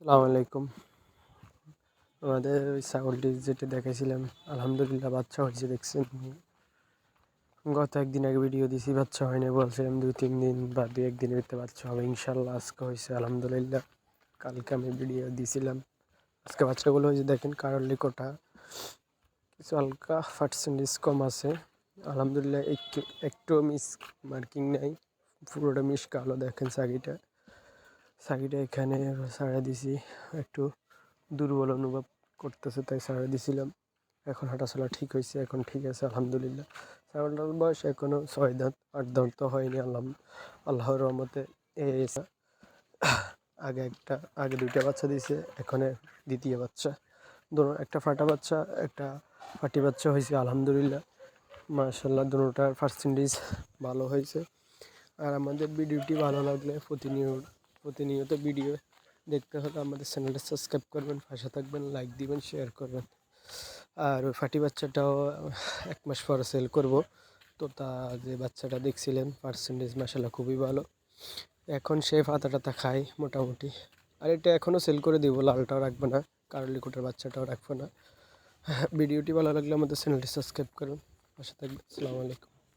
আসসালামু আলাইকুম। আমাদের ওই ছাগলটি যেটা দেখাইছিলাম, আলহামদুলিল্লাহ বাচ্চা হয়েছে দেখছেন। গত একদিন আগে ভিডিও দিছি, বাচ্চা হয়নি বলছিলাম 2-3 দিন বা 2-1 দিনের ভিতরে বাচ্চা হবে ইনশাল্লাহ। আজকে হয়েছে আলহামদুলিল্লাহ। কালকে আমি ভিডিও দিছিলাম, আজকে বাচ্চাগুলো হয়েছে দেখেন। কারলি কোটা কিছু হালকা পার্সেন্টেজ কম আছে আলহামদুলিল্লাহ। একটু মিস মার্কিং নেই, পুরোটা মিস কালো। দেখেন সাকিটা এখানে ছাড়া দিছি, একটু দুর্বল অনুভব করতেছে তাই ছাড়া দিছিলাম। এখন হাঁটাচলা ঠিক হয়েছে, এখন ঠিক আছে আলহামদুলিল্লাহ। ছাগলটার বয়স এখনও 6 দাঁত 8 দাঁত তো হয়নি, আল্লাহর রহমতে। আগে 2টা বাচ্চা দিয়েছে, এখন দ্বিতীয় বাচ্চা। একটা ফাটা বাচ্চা, একটা ফাটি বাচ্চা হয়েছে আলহামদুলিল্লাহ। মাশাআল্লাহ, দুটোটার পার্সেন্টেজ ভালো হয়েছে। আর আমাদের ভিডিওটি ভালো লাগলে প্রতিনিয়ত ভিডিও দেখতে হলে আমাদের চ্যানেলটা সাবস্ক্রাইব করবেন, পাশে থাকবেন, লাইক দিবেন, শেয়ার করবেন। আর ওই ফাটি বাচ্চাটাও 1 মাস পরে সেল করব। তো যে বাচ্চাটা দেখছিলেন পার্সেন্টেজ মাশাআল্লাহ খুবই ভালো। এখন সে পাতা টাতা খায় মোটামুটি। আর এটা এখনও সেল করে দিব, লালটাও রাখবো না, কারলিকোটার বাচ্চাটাও রাখবো না। ভিডিওটি ভালো লাগলে আমাদের চ্যানেলটি সাবস্ক্রাইব করুন, পাশে থাকবেন। আসসালামু আলাইকুম।